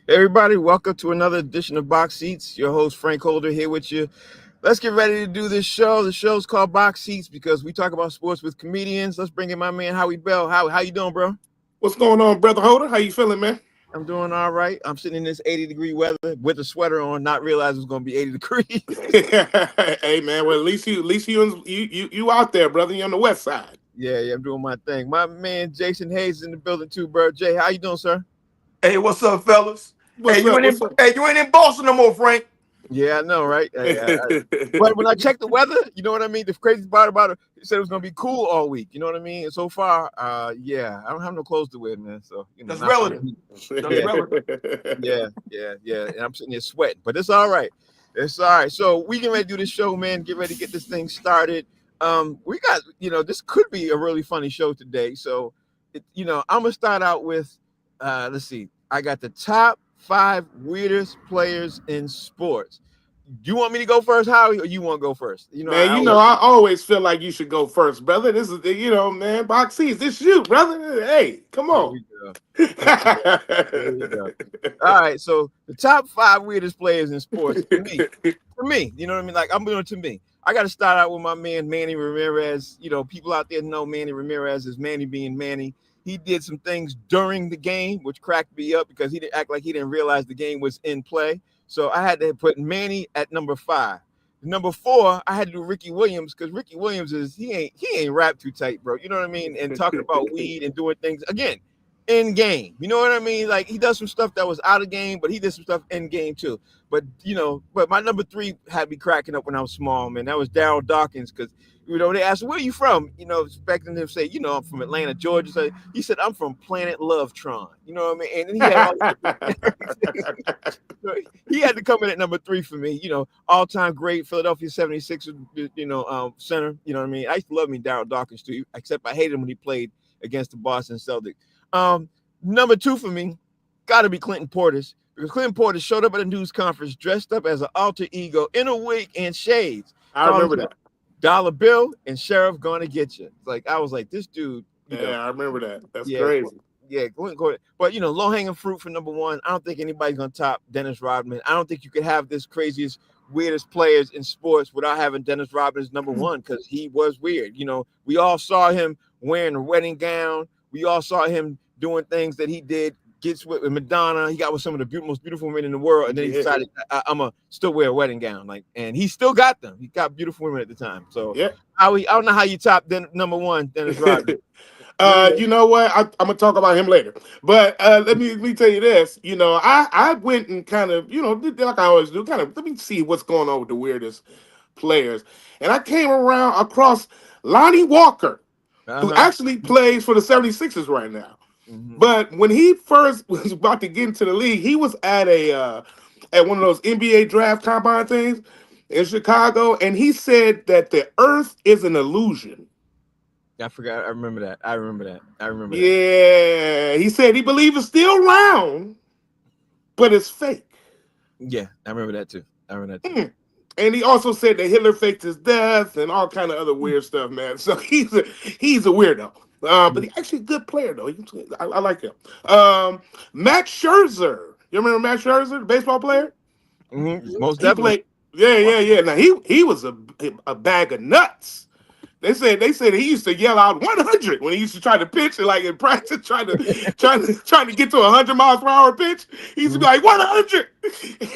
Hey everybody, welcome to another edition of Box Seats. Your host Frank Holder here with you. Let's get ready to do this show. The show's called Box Seats because we talk about sports with comedians. Let's bring in my man Howie Bell. How you doing, bro? What's going on, brother Holder? How you feeling, man? I'm doing all right. I'm sitting in this 80-degree weather with a sweater on, not realizing it's going to be 80 degrees. Hey, man. Well, at least you out there, brother. You on the west side. Yeah, I'm doing my thing. My man Jason Hayes is in the building too, bro. Jay, how you doing, sir? Hey, what's up, fellas? Hey, What's up? What's up? you ain't in Boston no more, Frank. Yeah, I know, right? But when I checked the weather, you know what I mean? The crazy part about it, it said it was gonna be cool all week. You know what I mean? And so far, yeah, I don't have no clothes to wear, man. So That's not for relative. me. That's Yeah, relative. yeah. And I'm sitting here sweating, but it's all right. It's all right. So we get ready to do this show, man. Get ready to get this thing started. We got, this could be a really funny show today. So, I'm gonna start out with, let's see. I got the top 5 weirdest players in sports. Do you want me to go first, Howie, or you want to go first? Man, I always feel like you should go first, brother. This is man, box seats. This you, brother. Hey, come Here on. we go. Here we go. All right, so the top 5 weirdest players in sports for me, you know what I mean? Like I'm doing it to me. I got to start out with my man Manny Ramirez. People out there know Manny Ramirez as Manny being Manny. He did some things during the game, which cracked me up because he didn't act like he didn't realize the game was in play. So I had to put Manny at number 5. Number 4, I had to do Ricky Williams because Ricky Williams he ain't rap too tight, bro. You know what I mean? And talking about weed and doing things again in game. You know what I mean? Like he does some stuff that was out of game, but he did some stuff in game too. But my number 3 had me cracking up when I was small, man. That was Daryl Dawkins because they asked, where are you from? Expecting him to say, I'm from Atlanta, Georgia. So he said, I'm from Planet Lovetron. You know what I mean? And then he had so he had to come in at number 3 for me. All-time great Philadelphia 76ers, center. You know what I mean? I used to love me Daryl Dawkins too, except I hated him when he played against the Boston Celtics. Number 2 for me, got to be Clinton Portis. Because Clinton Portis showed up at a news conference dressed up as an alter ego in a wig and shades. I remember that. Dollar Bill and Sheriff gonna get you. Like I was like, this dude. I remember that. That's crazy. Yeah, But low hanging fruit for number 1. I don't think anybody's gonna top Dennis Rodman. I don't think you could have this craziest, weirdest players in sports without having Dennis Rodman as number 1 because he was weird. We all saw him wearing a wedding gown. We all saw him doing things that he did. Gets with Madonna. He got with some of the most beautiful women in the world, and then he decided I'm gonna still wear a wedding gown. And he still got them. He got beautiful women at the time. So yeah, I don't know how you top number 1, Dennis Rodman. You know what? I'm gonna talk about him later. But let me tell you this. I went and kind of did like I always do. Kind of let me see what's going on with the weirdest players, and I came across Lonnie Walker, who actually plays for the 76ers right now. Mm-hmm. But when he first was about to get into the league, he was at at one of those NBA draft combine things in Chicago, and he said that the Earth is an illusion. I forgot. I remember that. Yeah, he said he believes it's still round, but it's fake. Yeah, I remember that too. And he also said that Hitler faked his death and all kind of other weird stuff, man. So he's a weirdo. But he's actually a good player, though. I like him. Matt Scherzer. You remember Matt Scherzer, the baseball player? Mm-hmm. Most definitely. Yeah. Now he was a bag of nuts. They said he used to yell out 100 when he used to try to pitch, and like in practice, trying to get to a 100 miles per hour pitch. He used to be like 100.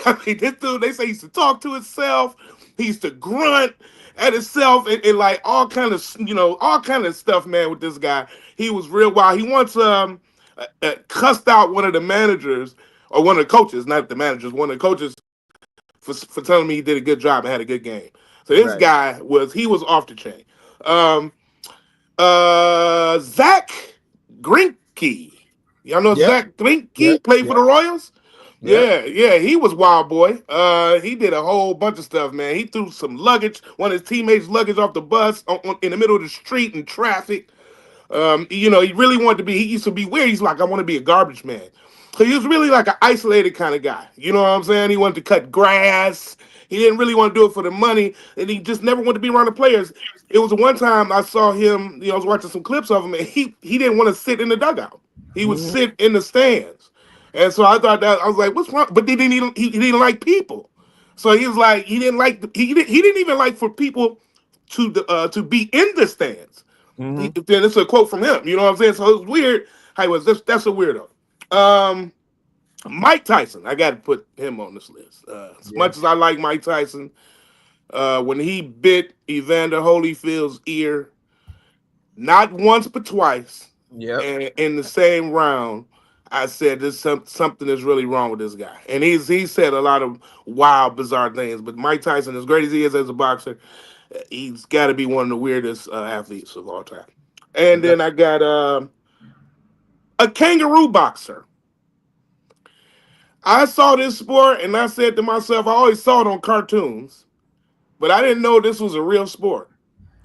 I mean, this dude. They say he used to talk to himself. He used to grunt at himself and like all kind of stuff, man. With this guy, he was real wild. He once cussed out one of the managers or one of the coaches, not the managers, one of the coaches for telling me he did a good job and had a good game. So this guy was off the chain. Zach Greinke. Y'all know Zach Greinke played for the Royals? Yeah, he was wild boy. He did a whole bunch of stuff, man. He threw some luggage, one of his teammates' luggage off the bus in the middle of the street in traffic. He really wanted to be, he used to be weird. He's like, I want to be a garbage man. So he was really like an isolated kind of guy. You know what I'm saying? He wanted to cut grass. He didn't really want to do it for the money, and he just never wanted to be around the players. It was one time I saw him, I was watching some clips of him, and he didn't want to sit in the dugout. He would sit in the stands. And so I thought that I was like, what's wrong? But he didn't like people. So he was like, he didn't even like for people to be in the stands. Mhm. Then it's a quote from him. You know what I'm saying? So it was weird how he was. That's a weirdo. Mike Tyson, I got to put him on this list. As Yeah. much as I like Mike Tyson, when he bit Evander Holyfield's ear, not once but twice, Yep. and in the same round, I said there's something is really wrong with this guy. And he said a lot of wild, bizarre things. But Mike Tyson, as great as he is as a boxer, he's got to be one of the weirdest athletes of all time. And then I got a kangaroo boxer. I saw this sport and I said to myself, I always saw it on cartoons, but I didn't know this was a real sport.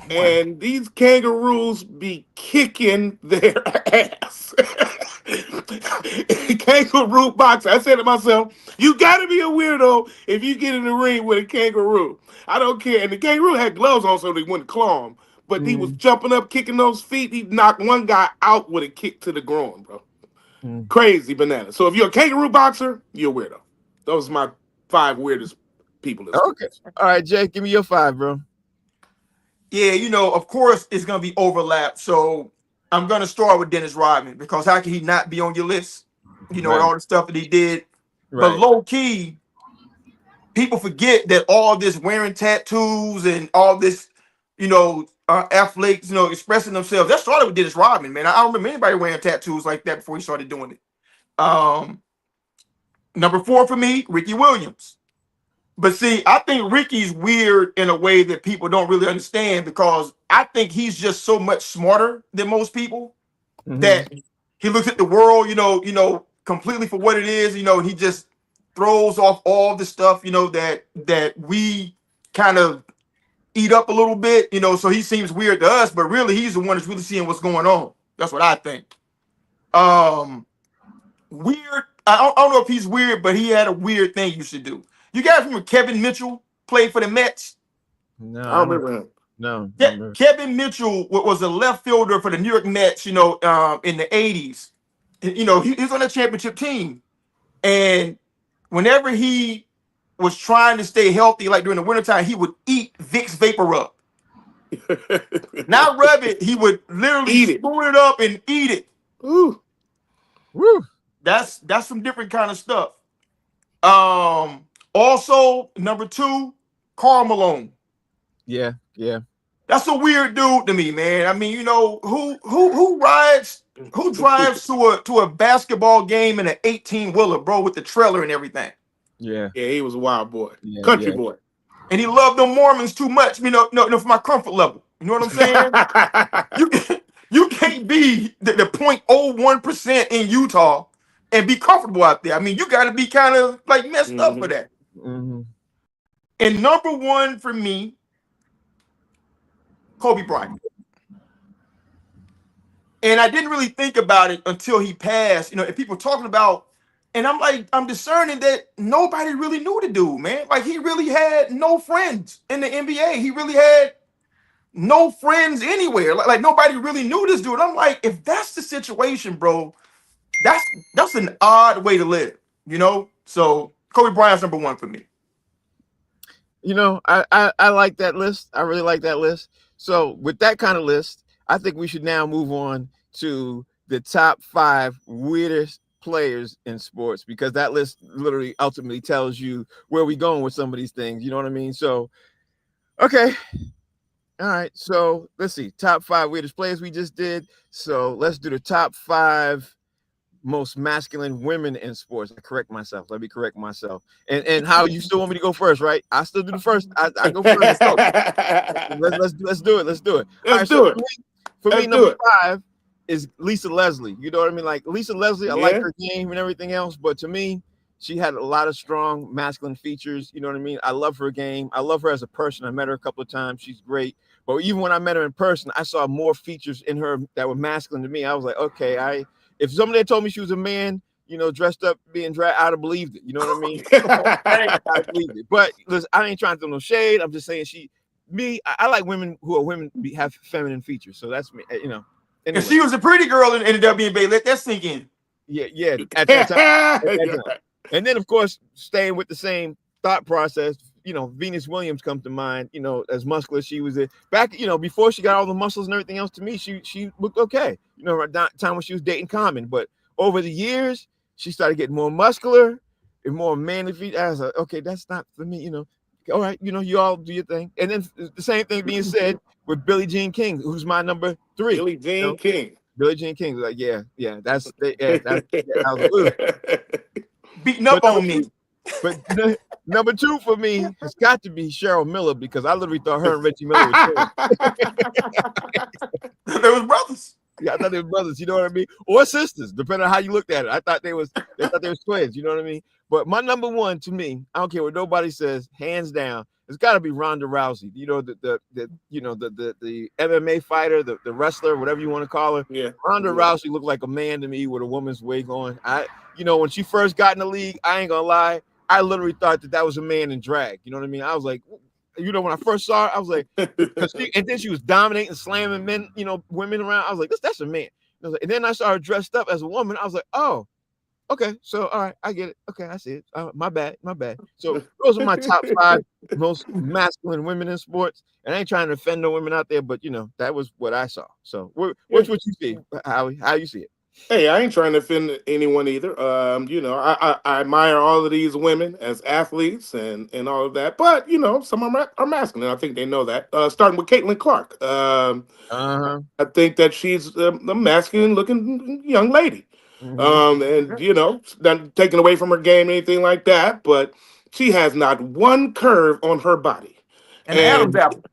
And these kangaroos be kicking their ass. Kangaroo boxer. I said to myself, you got to be a weirdo if you get in the ring with a kangaroo. I don't care. And the kangaroo had gloves on so they wouldn't claw him. But he was jumping up, kicking those feet. He knocked one guy out with a kick to the groin, bro. Crazy banana. So if you're a kangaroo boxer, you're a weirdo. Those are my 5 weirdest people. Okay. All right, Jake, give me your 5, bro. Yeah, of course it's gonna be overlap. So I'm gonna start with Dennis Rodman because how can he not be on your list? With all the stuff that he did. Right. But low key, people forget that all this wearing tattoos and all this, athletes, expressing themselves. That started with Dennis Rodman, man. I don't remember anybody wearing tattoos like that before he started doing it. Number 4 for me, Ricky Williams. But see, I think Ricky's weird in a way that people don't really understand because I think he's just so much smarter than most people that he looks at the world, completely for what it is. He just throws off all the stuff, that we kind of eat up a little bit, so he seems weird to us, but really he's the one that's really seeing what's going on. That's what I think. Weird. I don't know if he's weird, but he had a weird thing you should do. You guys remember Kevin Mitchell played for the Mets? No, I remember him. No. Kevin Mitchell was a left fielder for the New York Mets, in the 80s. He was on the championship team. And whenever he was trying to stay healthy, like during the wintertime, he would eat Vicks Vapor Rub. Not rub it, he would literally spoon it up and eat it. Ooh. Woo. That's some different kind of stuff. Also, number 2, Karl Malone. Yeah. That's a weird dude to me, man. I mean, who drives to a basketball game in an 18-wheeler, bro, with the trailer and everything. Yeah, he was a wild boy, country boy, and he loved the Mormons too much. No, for my comfort level. You know what I'm saying? you can't be the 0.01% in Utah and be comfortable out there. I mean, you got to be kind of like messed up for that. And number 1 for me, Kobe Bryant. And I didn't really think about it until he passed, and people talking about, and I'm discerning that nobody really knew the dude, man. Like, he really had no friends in the NBA. He really had no friends anywhere. Like nobody really knew this dude. I'm like, if that's the situation, bro, that's an odd way to live, So Kobe Bryant's number 1 for me. I like that list. I really like that list. So with that kind of list, I think we should now move on to the top 5 weirdest players in sports, because that list literally ultimately tells you where we're going with some of these things. You know what I mean? So, okay. All right. So let's see. Top 5 weirdest players we just did. So let's do the top 5 most masculine women in sports. Let me correct myself. And how you still want me to go first, right? I still do the first. I go first. Let's do it. Let's do it. Let's do it. For me, number 5 is Lisa Leslie. You know what I mean? Like Lisa Leslie, I like her game and everything else, but to me, she had a lot of strong masculine features. You know what I mean? I love her game. I love her as a person. I met her a couple of times. She's great. But even when I met her in person, I saw more features in her that were masculine to me. I was like, okay, if somebody had told me she was a man, dressed up being dragged, I'd have believed it. You know what I mean? I believed it. But listen, I ain't trying to throw no shade. I'm just saying I like women who are women have feminine features. So that's me, Anyway. If she was a pretty girl and ended up being baby, let that sink in. yeah. At that time, at that time. And then of course, staying with the same thought process, Venus Williams comes to mind. As muscular she was back, before she got all the muscles and everything else. To me, she looked okay. At that time when she was dating Common, but over the years, she started getting more muscular and more manly feet. I was like, okay, that's not for me. All right, you all do your thing. And then the same thing being said with Billie Jean King, who's my number 3. Billie Jean King. Billie Jean King was like, yeah, that's I was like, beating up on me. But number 2 for me has got to be Cheryl Miller, because I literally thought her and Reggie Miller were twins. They was brothers. Yeah, I thought they were brothers, you know what I mean? Or sisters, depending on how you looked at it. I thought they was twins, you know what I mean? But my number 1 to me, I don't care what nobody says, hands down, it's got to be Ronda Rousey. The MMA fighter, the wrestler, whatever you want to call her. Yeah. Ronda Rousey looked like a man to me with a woman's wig on. When she first got in the league, I ain't gonna lie, I literally thought that was a man in drag. You know what I mean? I was like, when I first saw her, I was like, and then she was dominating, slamming men, women around. I was like, that's a man. And then I saw her dressed up as a woman. I was like, oh, okay. So, all right, I get it. Okay, I see it. My bad. So those are my top 5 most masculine women in sports. And I ain't trying to offend no women out there, but that was what I saw. So what's what you see? How you see it? Hey, I ain't trying to offend anyone either. I admire all of these women as athletes and all of that. But, some of them are masculine. I think they know that. Starting with Caitlin Clark. I think that she's a masculine-looking young lady. And, not taken away from her game or anything like that. But she has not one curve on her body. And Adam's apple.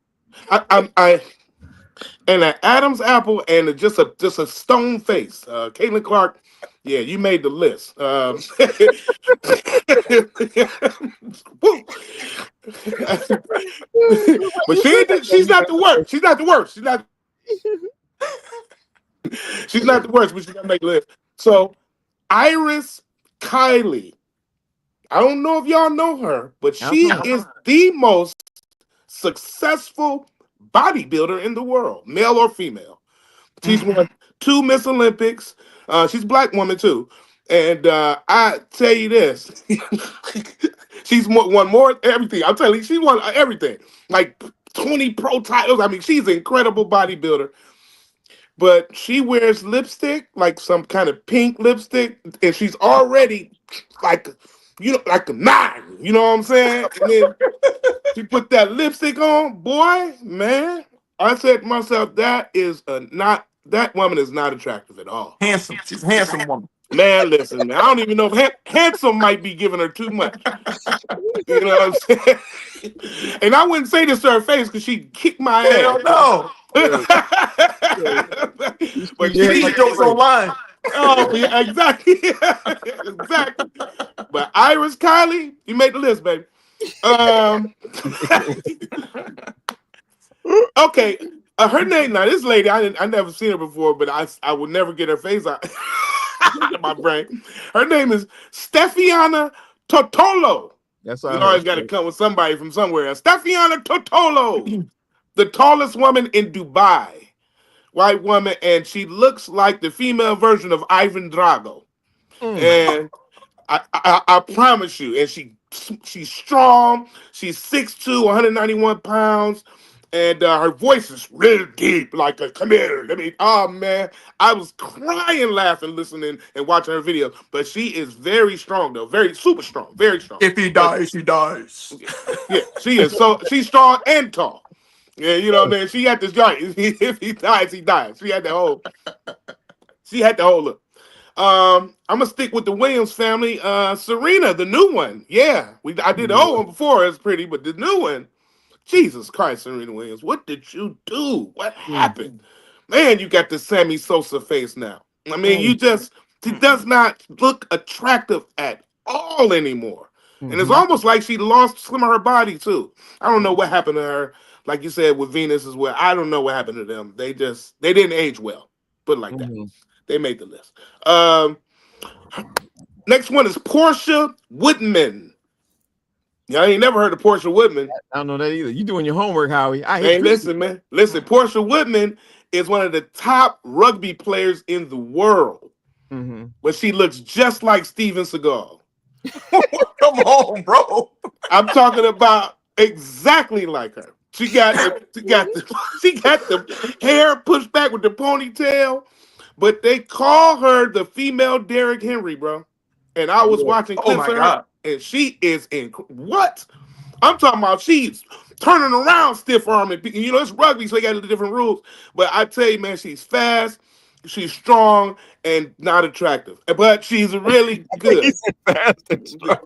And an Adam's apple and just a stone face. Caitlin Clark, yeah, you made the list. But she's not the worst. She's not the worst. She's not the worst, but she's gonna make the list. So Iris Kiley. I don't know if y'all know her, but she is the most successful bodybuilder in the world, male or female. She's won 2 Miss Olympics. She's a black woman too. And I tell you this, she's won more everything. I'll tell you, she won everything. Like 20 pro titles. I mean, she's an incredible bodybuilder. But she wears lipstick, like some kind of pink lipstick, and she's already like a 9. You know what I'm saying? And then she put that lipstick on, boy, man. I said to myself, that woman is not attractive at all. Handsome. She's a handsome woman. Man, listen, man, I don't even know if handsome might be giving her too much. You know what I'm saying? And I wouldn't say this to her face because she'd kick my ass. Hell no. But she goes online. Oh, yeah, exactly. Exactly. But Iris Kiley, you made the list, baby. Okay. Her name, now this lady, I never seen her before, but I would never get her face out of my brain. Her name is Stefiana Totolo. That's you always got to come with somebody from somewhere. Stefiana Totolo, the tallest woman in Dubai. White woman, and she looks like the female version of Ivan Drago. And I promise you, and she's strong. She's 6'2", 191 pounds. And her voice is really deep, like a come here. Oh man, I was crying, laughing, listening, and watching her videos. But she is very strong, though, very super strong, very strong. If he dies, he dies. Yeah, she is. So she's strong and tall. Yeah, you know what I mean. She had this joint. If he dies, he dies. She had the whole. She had the whole look. I'm gonna stick with the Williams family. Serena, the new one. Yeah, I did the old one before. It's pretty, but the new one. Jesus Christ, Serena Williams, what did you do? What happened? Man, you got the Sammy Sosa face now. I mean, she does not look attractive at all anymore. And it's almost like she lost some of her body too. I don't know what happened to her. Like you said with Venus as well. I don't know what happened to them. They didn't age well. Put it like that. They made the list. Next one is Portia Woodman. Yeah, I ain't never heard of Portia Woodman. I don't know that either. You doing your homework, Howie. Listen, man. Listen, Portia Woodman is one of the top rugby players in the world. Mm-hmm. but she looks just like Steven Seagal. Come on, bro. I'm talking about exactly like her. She got the hair pushed back with the ponytail, but they call her the female Derrick Henry, bro. And I was watching Oh clips my of her, God. and she is in what? I'm talking about she's turning around stiff arming. You know, it's rugby, so they got the different rules. But I tell you, man, she's fast, she's strong, and not attractive. But she's really good. Fast and strong.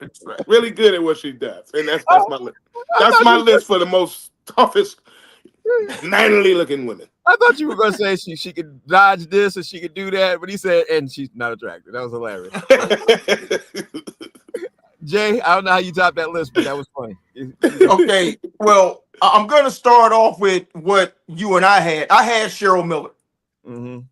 Really good at what she does. And that's my list. I That's thought my you- list for the most toughest, manly looking women. I thought you were gonna say she could dodge this and she could do that, but he said, and she's not attractive. That was hilarious. Jay, I don't know how you topped that list, but that was funny. Okay, well, I'm gonna start off with what you and I had. I had Cheryl Miller. Mm-hmm.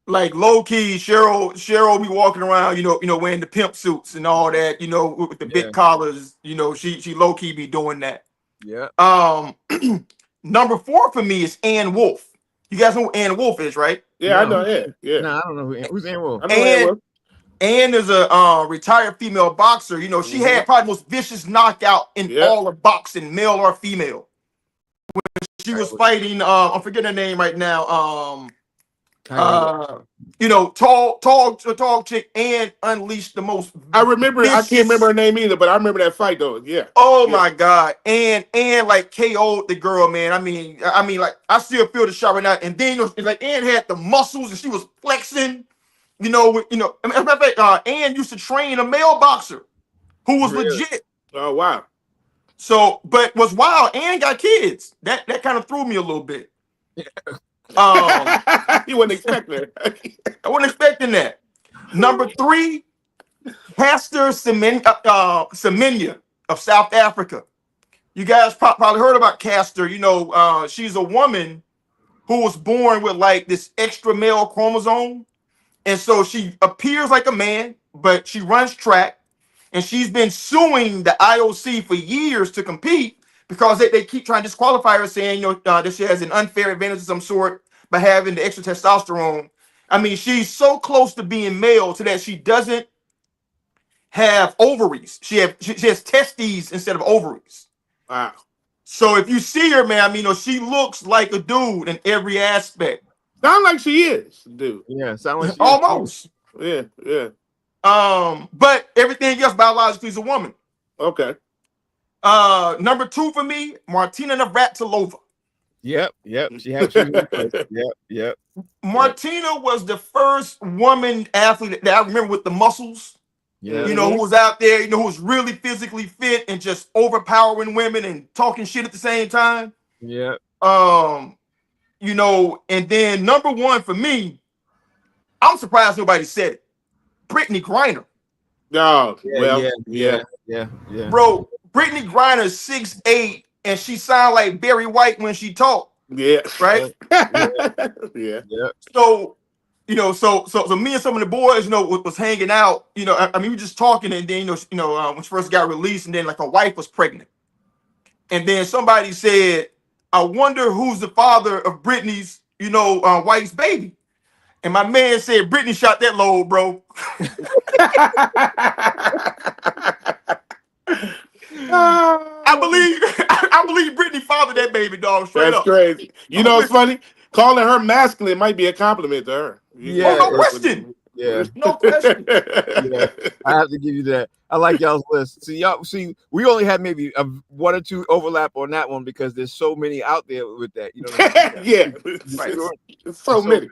Like low key, Cheryl be walking around, you know, wearing the pimp suits and all that, you know, with the big collars. You know, she low key be doing that. Yeah. Number 4 for me is Ann Wolfe. You guys know who Ann Wolfe is, right? Yeah, I No. know. Yeah. No, I don't know who's Ann Wolfe. I know that one. Ann is a retired female boxer. You know, she had probably the most vicious knockout in all of boxing, male or female. When she was fighting, I'm forgetting her name right now. You know, tall chick, and unleashed the most. I remember. I can't remember her name either, but I remember that fight though. Yeah. Oh my God, and like KO'd the girl, man. I mean, like I still feel the shot right now. And then like Ann had the muscles, and she was flexing. You know. As a matter of fact, Ann used to train a male boxer who was legit. Oh wow. So, but what's wild, Ann got kids. That kind of threw me a little bit. You wasn't expecting it. I wasn't expecting that. Number 3, Caster Semenya of South Africa. You guys probably heard about Caster. You know, she's a woman who was born with like this extra male chromosome. And so she appears like a man, but she runs track. And she's been suing the IOC for years to compete because they keep trying to disqualify her, saying, you know, that she has an unfair advantage of some sort by having the extra testosterone. I mean, she's so close to being male to that she doesn't have ovaries. She has testes instead of ovaries. Wow. So if you see her, man, I mean, you know, she looks like a dude in every aspect. Sound like she is, dude. Yeah, sound like she Almost. Yeah. But everything else biologically is a woman. Okay. Number 2 for me, Martina Navratilova. Yep. Yep. Martina was the first woman athlete that I remember with the muscles. Yeah. You know, who was out there, you know, who was really physically fit and just overpowering women and talking shit at the same time. Yeah. You know, and then number 1 for me, I'm surprised nobody said it. Brittany Griner. Oh, Yeah. Bro, Brittany Griner is 6'8", and she sound like Barry White when she talk. Yeah. Right? Yeah. So, you know, so me and some of the boys, you know, was hanging out. You know, I mean, we were just talking, and then when she first got released, and then like her wife was pregnant, and then somebody said, "I wonder who's the father of Brittany's, wife's baby." And my man said, "Brittany shot that load, bro." I believe Brittany fathered that baby, dog. Straight That's up. crazy. You know what's funny? Calling her masculine might be a compliment to her. Yeah. Oh, no question. Yeah. No question. Yeah. I have to give you that. I like y'all's list. See, we only had maybe 1 or 2 overlap on that one because there's so many out there with that. You know what I mean? Yeah. Right. So many.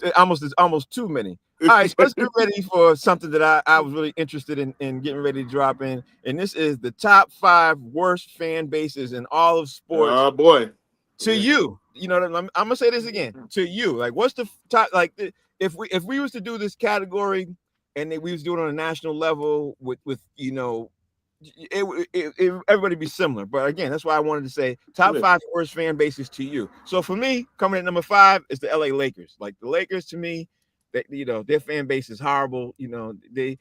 It's almost too many. All right, so let's get ready for something that I was really interested in getting ready to drop in. And this is the top 5 worst fan bases in all of sports. Oh boy. To you, you know, I'm gonna say this again. To you, like, what's the top? Like, if we was to do this category, and we was doing it on a national level with everybody be similar. But again, that's why I wanted to say top 5 worst fan bases to you. So for me, coming at number 5 is the LA Lakers. Like the Lakers, to me, their fan base is horrible. You know, they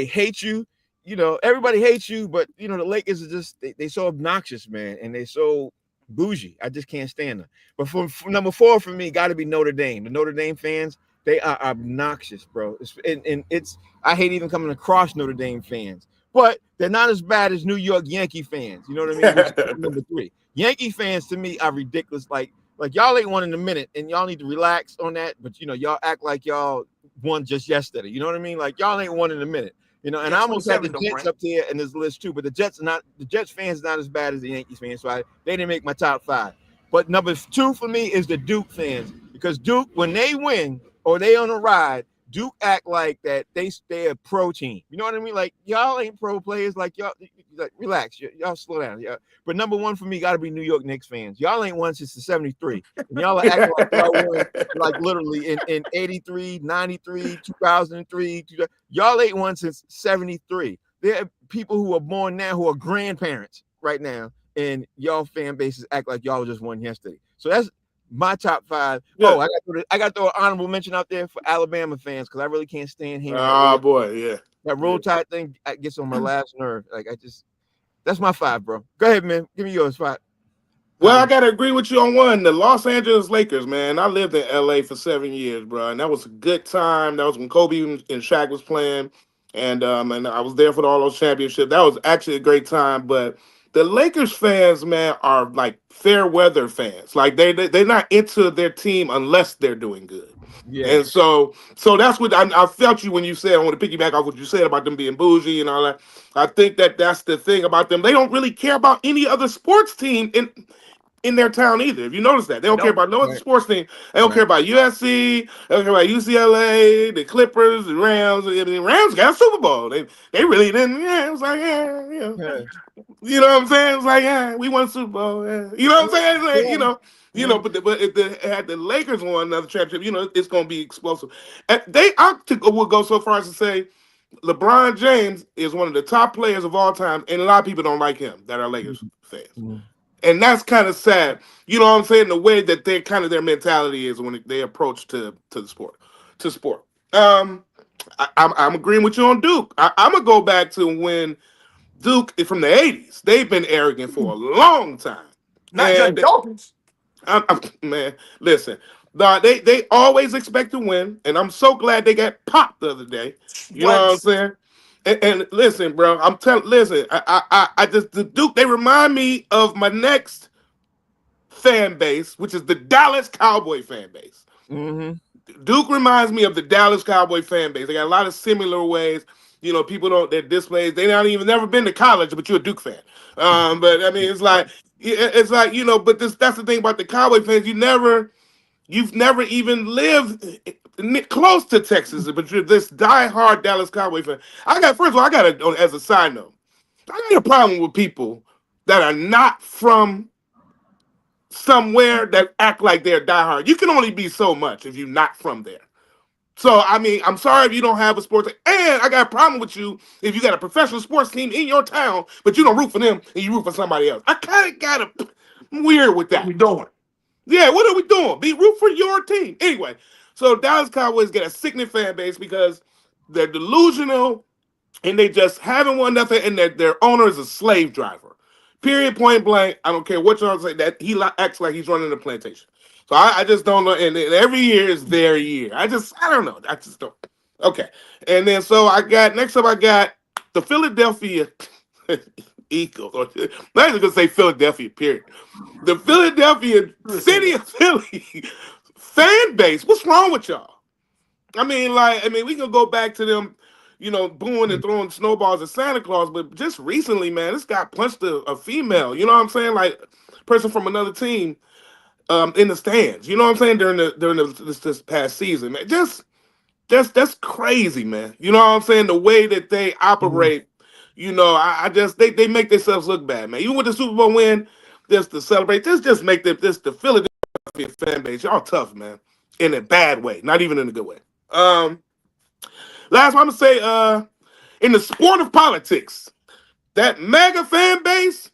hate you. You know, everybody hates you, but the Lakers are just they so obnoxious, man, and they so bougie. I just can't stand them. But for number 4 for me, got to be Notre Dame. The Notre Dame fans, They are obnoxious, bro. And it's I hate even coming across Notre Dame fans, but they're not as bad as New York Yankee fans. You know what I mean? Which is number 3. Yankee fans to me are ridiculous. Like y'all ain't won in a minute, and y'all need to relax on that. But y'all act like y'all won just yesterday. You know what I mean? Like y'all ain't won in a minute. And I almost had the Jets up there in this list too, but the Jets fans not as bad as the Yankees fans, so they didn't make my top 5. But number 2 for me is the Duke fans, because Duke, when they win or they on a ride, Duke act like that they're a pro team. You know what I mean? Like y'all ain't pro players. Like y'all, like, relax. Y'all slow down. Yeah. But number 1 for me got to be New York Knicks fans. Y'all ain't won since the '73, and y'all are acting like y'all won like literally in '83, '93, 2003. Y'all ain't won since '73. There are people who are born now who are grandparents right now, and y'all fan bases act like y'all just won yesterday. So that's my top 5. Yeah. Oh, I got to throw an honorable mention out there for Alabama fans, because I really can't stand hearing that Roll Tide thing gets on my last nerve. Like that's my 5, bro. Go ahead, man. Give me yours, 5. Well, I gotta agree with you on one. The Los Angeles Lakers, man. I lived in LA for 7 years, bro, and that was a good time. That was when Kobe and Shaq was playing, and I was there for all those championships. That was actually a great time. But the Lakers fans, man, are like fair weather fans. Like they're not into their team unless they're doing good. Yeah. And so that's what I felt you when you said, I want to piggyback off what you said about them being bougie and all that. I think that's the thing about them. They don't really care about any other sports team in their town either. If you notice that, they don't care about no other sports team. They don't care about USC. They don't care about UCLA, the Clippers, the Rams. The Rams got a Super Bowl. They really didn't. Yeah, it was like you know what I'm saying? It's like we won a Super Bowl. Yeah. You know what I'm saying? It's like, but if the Lakers won another championship, it's gonna be explosive. And I would go so far as to say LeBron James is one of the top players of all time, and a lot of people don't like him that are Lakers fans. Mm-hmm. And that's kind of sad. You know what I'm saying? The way that they kind of their mentality is when they approach to the sport. I'm agreeing with you on Duke. I'm gonna go back to when Duke is from the 80s. They've been arrogant for a long time. Not just Dawkins. Man, listen. They always expect to win, and I'm so glad they got popped the other day. You know what I'm saying? And listen, bro, listen, I just the Duke, they remind me of my next fan base, which is the Dallas Cowboy fan base. Mm-hmm. Duke reminds me of the Dallas Cowboy fan base. They got a lot of similar ways. People they're displays. They not even never been to college, but you're a Duke fan. But I mean, it's like, but that's the thing about the Cowboy fans. You've never even lived close to Texas, but you're this diehard Dallas Cowboy fan. As a side note, I got a problem with people that are not from somewhere that act like they're diehard. You can only be so much if you're not from there. So, I mean, I'm sorry if you don't have a sports team. And I got a problem with you if you got a professional sports team in your town, but you don't root for them and you root for somebody else. I kind of got weird with that. What we doing? Yeah, what are we doing? Root for your team. Anyway, so Dallas Cowboys get a sickening fan base because they're delusional and they just haven't won nothing, and their owner is a slave driver. Period, point blank. I don't care what y'all say, that he acts like he's running a plantation. So I just don't know. And every year is their year. I don't know. I just don't. Okay. And then next up I got the Philadelphia Eagles. I'm not even gonna say Philadelphia, period. The Philadelphia city of Philly fan base. What's wrong with y'all? I mean, we can go back to them, booing and throwing snowballs at Santa Claus, but just recently, man, this guy punched a female. You know what I'm saying? Like, person from another team in the stands. You know what I'm saying? During this past season, man. That's crazy, man. You know what I'm saying? The way that they operate. Mm-hmm. They make themselves look bad, man. Even with the Super Bowl win, just to celebrate, just make the Philadelphia fan base. Y'all tough, man. In a bad way, not even in a good way. Last one I'm gonna say, in the sport of politics, that mega fan base,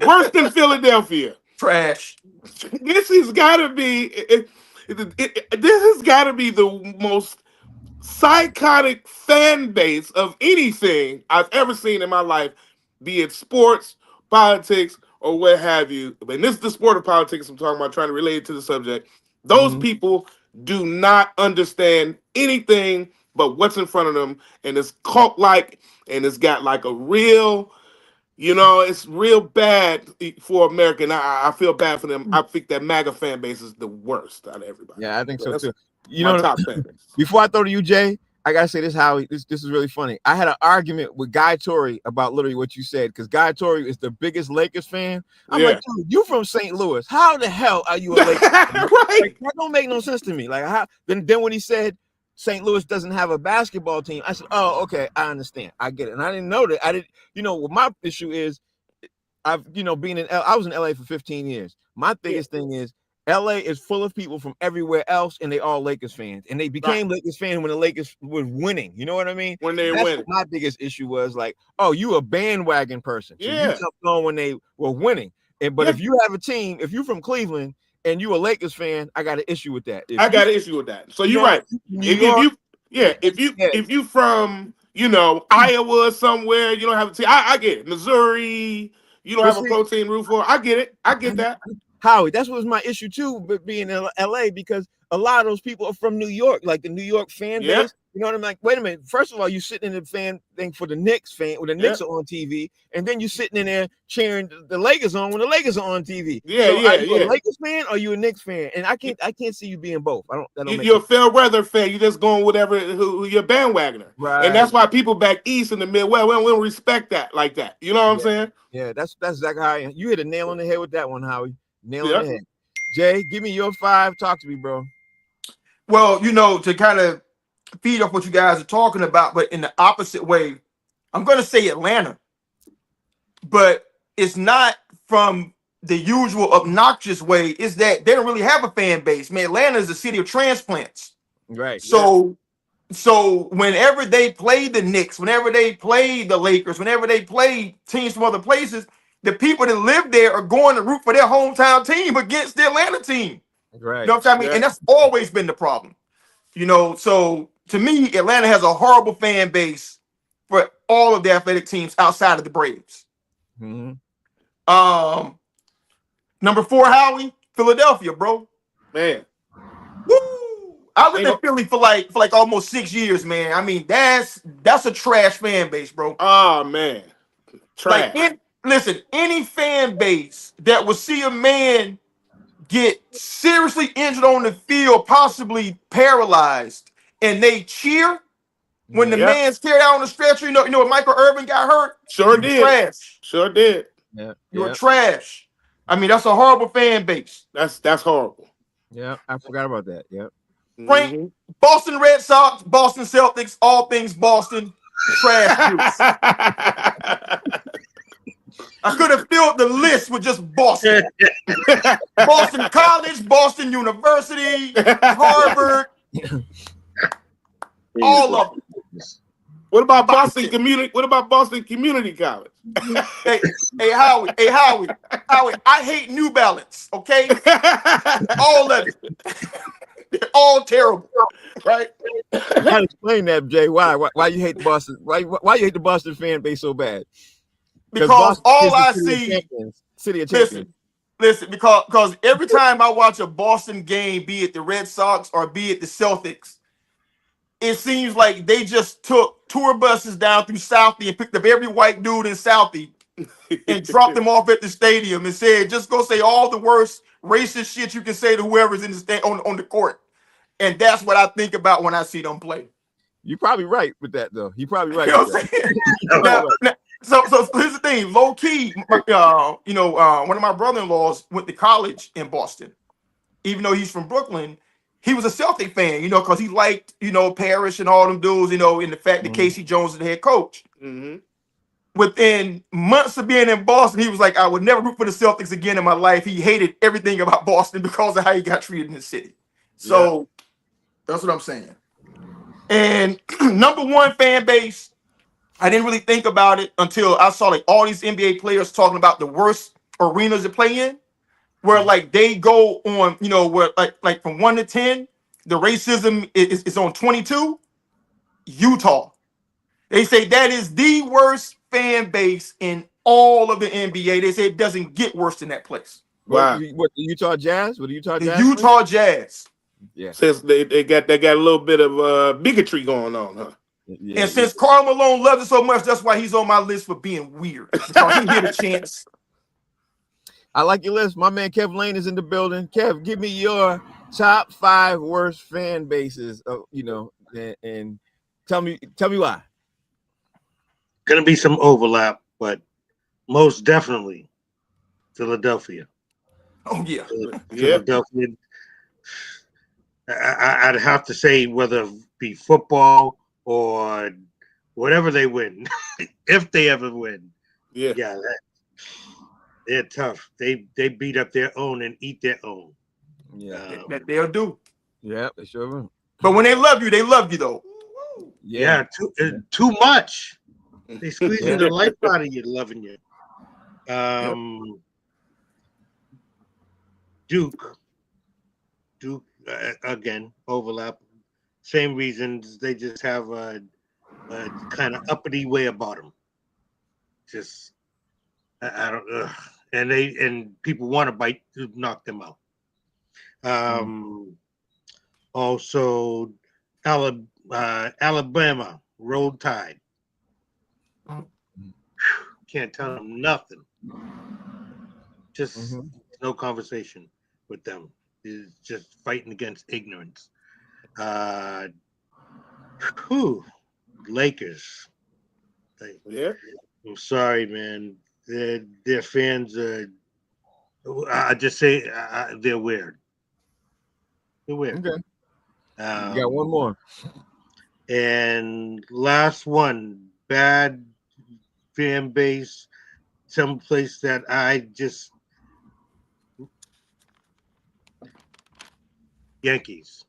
worse than Philadelphia. Trash. This has gotta be the most psychotic fan base of anything I've ever seen in my life, be it sports, politics, or what have you. And this is the sport of politics I'm talking about, trying to relate it to the subject. Those people do not understand anything but what's in front of them, and it's cult like, and it's got like a real, it's real bad for America. And I feel bad for them. I think that MAGA fan base is the worst out of everybody. Yeah, I think so that's too. my top fan base. Before I throw to you, Jay, I gotta say this, Howie. This is really funny. I had an argument with Guy Torrey about literally what you said, because Guy Torrey is the biggest Lakers fan. I'm like, dude, you from St. Louis? How the hell are you a Lakers fan? Right? Like, that don't make no sense to me. Like, how? Then when he said St. Louis doesn't have a basketball team, I said, oh, okay, I understand, I get it. And I didn't know that. I didn't. What my issue is, I was in LA for 15 years. My biggest thing is, LA is full of people from everywhere else, and they all Lakers fans. And they became Lakers fans when the Lakers was winning. You know what I mean? When they That's win. what my biggest issue was, like, oh, you a bandwagon person. So you jumped on when they were winning. But if you have a team, if you're from Cleveland and you a Lakers fan, I got an issue with that. I got an issue with that. So you're right. If you from Iowa or somewhere, you don't have a team. I get it. Missouri, you don't have a pro team root for. I get it. I get that. Howie, that's what was my issue too, but being in LA, because a lot of those people are from New York, like the New York fan base. You know what I mean? Like, wait a minute. First of all, you sitting in the fan thing for the Knicks fan, when the Knicks are on TV, and then you sitting in there cheering the Lakers on when the Lakers are on TV. Are you a Lakers fan or are you a Knicks fan? And I can't see you being both. You're a fair weather fan. You're just going whatever who you're bandwagoner, right? And that's why people back east in the Midwest, we don't respect that like that. You know what I'm saying? Yeah, that's exactly how I am. You hit a nail on the head with that one, Howie. Nail on the head. Jay, give me your 5. Talk to me, bro. Well, to kind of feed off what you guys are talking about, but in the opposite way, I'm going to say Atlanta. But it's not from the usual obnoxious way. Is that they don't really have a fan base. Man, Atlanta is a city of transplants. Right. So whenever they play the Knicks, whenever they play the Lakers, whenever they play teams from other places, the people that live there are going to root for their hometown team against the Atlanta team. Right. You know what I mean? And that's always been the problem. So to me, Atlanta has a horrible fan base for all of the athletic teams outside of the Braves. Mm-hmm. Number 4, Howie, Philadelphia, bro. Man. Woo! I lived in Philly for like almost 6 years, man. I mean, that's a trash fan base, bro. Oh man. Trash. Listen, any fan base that will see a man get seriously injured on the field, possibly paralyzed, and they cheer when the man's carried out on the stretcher. You know when Michael Irvin got hurt? Sure did. Trash. Sure did. Yeah. You're trash. I mean, that's a horrible fan base. That's horrible. Yeah, I forgot about that. Yeah. Frank, Boston Red Sox, Boston Celtics, all things Boston, trash juice. I could have filled the list with just Boston. Boston College, Boston University, Harvard, all of them. What about Boston Community? What about Boston Community College? Hey, Howie, I hate New Balance, okay? All of it. They're all terrible, right? I'll explain that, Jay. Why you hate the Boston? Why you hate the Boston fan base so bad? Because all I see, city of champions. Listen, because every time I watch a Boston game, be it the Red Sox or be it the Celtics, it seems like they just took tour buses down through Southie and picked up every white dude in Southie and dropped them off at the stadium and said, just go say all the worst racist shit you can say to whoever's in the on the court. And that's what I think about when I see them play. You're probably right with that, though. You're probably right. You know what I'm saying? So here's the thing, low key, one of my brother-in-laws went to college in Boston. Even though he's from Brooklyn, he was a Celtic fan, because he liked, Parrish and all them dudes, and the fact that Casey Jones is the head coach. Mm-hmm. Within months of being in Boston, he was like, I would never root for the Celtics again in my life. He hated everything about Boston because of how he got treated in the city. So that's what I'm saying. And number 1 fan base, I didn't really think about it until I saw like all these NBA players talking about the worst arenas to play in, where like they go on, where like from 1 to 10, the racism is on 22. Utah. They say that is the worst fan base in all of the NBA. They say it doesn't get worse than that place. Wow. What the Utah Jazz? What the Utah Jazz? The Utah Jazz. Yeah. Since they got a little bit of bigotry going on, huh? Yeah. And since Karl Malone loves it so much, that's why he's on my list for being weird. Because he hit a chance. I like your list. My man Kev Lane is in the building. Kev, give me your top 5 worst fan bases. And tell me why. Gonna be some overlap, but most definitely Philadelphia. Oh, yeah. Yeah. Philadelphia. I'd have to say whether it be football or whatever they win, if they ever win. Yeah. They're tough. They beat up their own and eat their own. Yeah. That they'll do. Yeah, they sure will. But when they love you though. Yeah, too much. They squeezing the life out of you, loving you. Duke, again, overlap. Same reasons. They just have a kind of uppity way about them. Just, I don't. And people want to bite to knock them out. Also, Alabama, Roll Tide. Can't tell them nothing. Just no conversation with them. It's just fighting against ignorance. Lakers. Yeah. I'm sorry, man. Their fans are. I just say they're weird. They're weird. Okay. You got one more. And last one, bad fan base, someplace that I just Yankees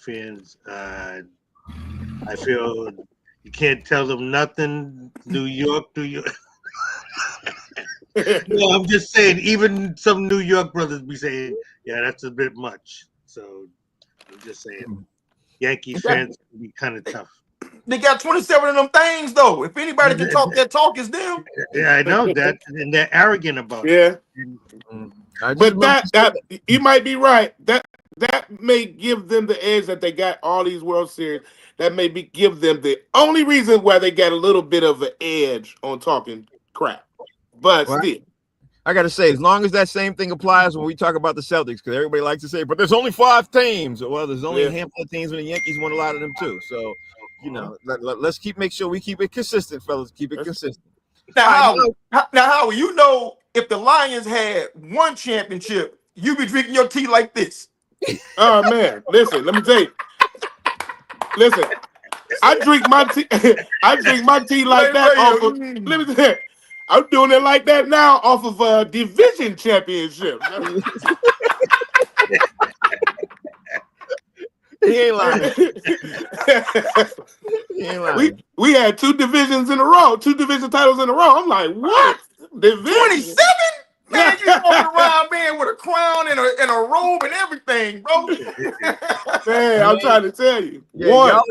fans. I feel you can't tell them nothing. New York. No, I'm just saying. Even some New York brothers be saying, "Yeah, that's a bit much." So I'm just saying, Yankees fans can be kind of tough. They got 27 of them things, though. If anybody can talk that talk, it's them. Yeah, I know that, and they're arrogant about it. Yeah. But that you might be right. That may give them the edge that they got all these World Series. That may give them the only reason why they got a little bit of an edge on talking crap. But still, I got to say, as long as that same thing applies when we talk about the Celtics, because everybody likes to say, but there's only 5 teams. Well, there's only a handful of teams, and the Yankees won a lot of them too. So, let's make sure we keep it consistent, fellas. Keep it consistent. Now, Howie, if the Lions had one championship, you'd be drinking your tea like this. Oh man, listen, let me tell you. Listen, I drink my tea. I drink my tea like that off of. Let me tell you, I'm doing it like that now off of a division championship. He ain't lying. He ain't lying. We had 2 divisions in a row, 2 division titles in a row. I'm like, what? Division? 27? Man, you walking around, man, with a crown and a robe and everything, bro. Man, I'm trying to tell you. Yeah,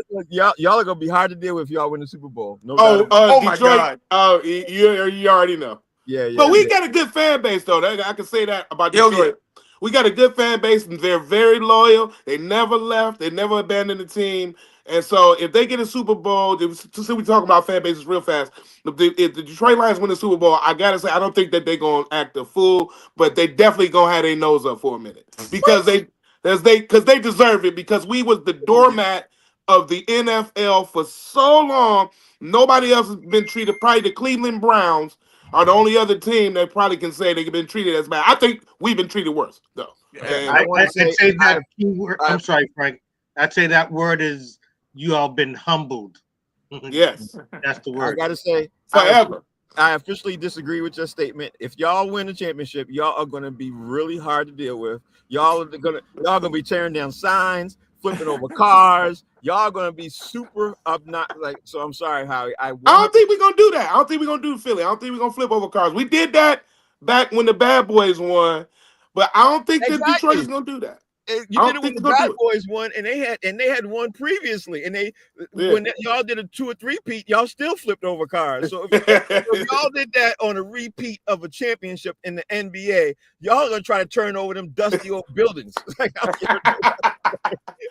y'all are gonna be hard to deal with if y'all win the Super Bowl. No doubt. Oh Detroit, my God. Oh, you already know. Yeah. But we got a good fan base, though. I can say that about Detroit. We got a good fan base, and they're very loyal. They never left. They never abandoned the team. And so if they get a Super Bowl, we talk about fan bases real fast. If the Detroit Lions win the Super Bowl, I got to say, I don't think that they're going to act a fool, but they definitely going to have their nose up for a minute. Because they deserve it, because we was the doormat of the NFL for so long. Nobody else has been treated. Probably the Cleveland Browns are the only other team that probably can say they've been treated as bad. I think we've been treated worse, though. I'd say that keyword. I'm sorry, Frank. I'd say that word is you all been humbled. Yes, that's the word. I gotta say, forever. I officially disagree with your statement. If y'all win the championship, y'all are gonna be really hard to deal with. Y'all gonna be tearing down signs, flipping over cars. Y'all gonna be super obnoxious. So I'm sorry, Howie. I don't think we're gonna do that. I don't think we're gonna do Philly. I don't think we're gonna flip over cars. We did that back when the Bad Boys won, but I don't think that Detroit is gonna do that. You did it with the Bad Boys one, and they had one previously, and when y'all did a 2 or 3-peat, y'all still flipped over cars. So if y'all did that on a repeat of a championship in the NBA, y'all gonna try to turn over them dusty old buildings.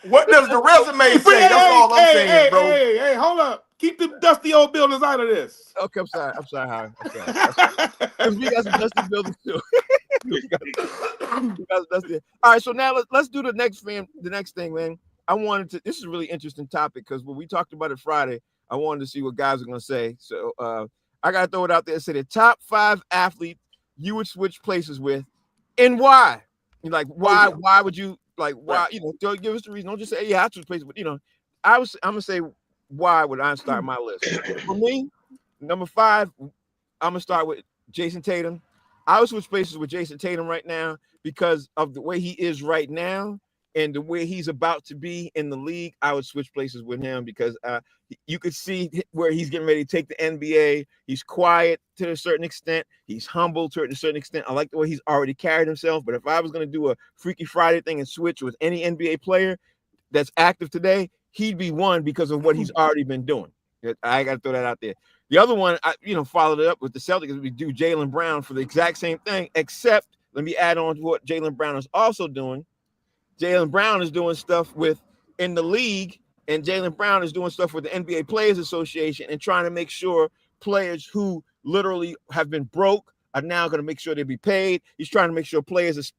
What does the resume say? That's all I'm saying, bro. Hey, hold up. Keep the dusty old buildings out of this. Okay, I'm sorry, Howard. Because we got some dusty buildings too. we got dusty. All right, so now let's do the next thing, man. This is a really interesting topic because when we talked about it Friday, I wanted to see what guys are gonna say. So I gotta throw it out there and say the top 5 athletes you would switch places with, and why? Like why? Why would you why? Right. Don't give us the reason. Don't just say I switch places, but I'm gonna say why would I start my list? For me, number 5, I'm gonna start with Jason Tatum. I would switch places with Jason Tatum right now because of the way he is right now and the way he's about to be in the league. I would switch places with him because you could see where he's getting ready to take the NBA. He's quiet to a certain extent. He's humble to a certain extent. I like the way he's already carried himself. But if I was going to do a Freaky Friday thing and switch with any NBA player that's active today, he'd be one because of what he's already been doing. I got to throw that out there. The other one, followed it up with the Celtics. We do Jaylen Brown for the exact same thing, except let me add on to what Jaylen Brown is also doing. Jaylen Brown is doing stuff in the league, and Jaylen Brown is doing stuff with the NBA Players Association and trying to make sure players who literally have been broke are now going to make sure they be paid. He's trying to make sure players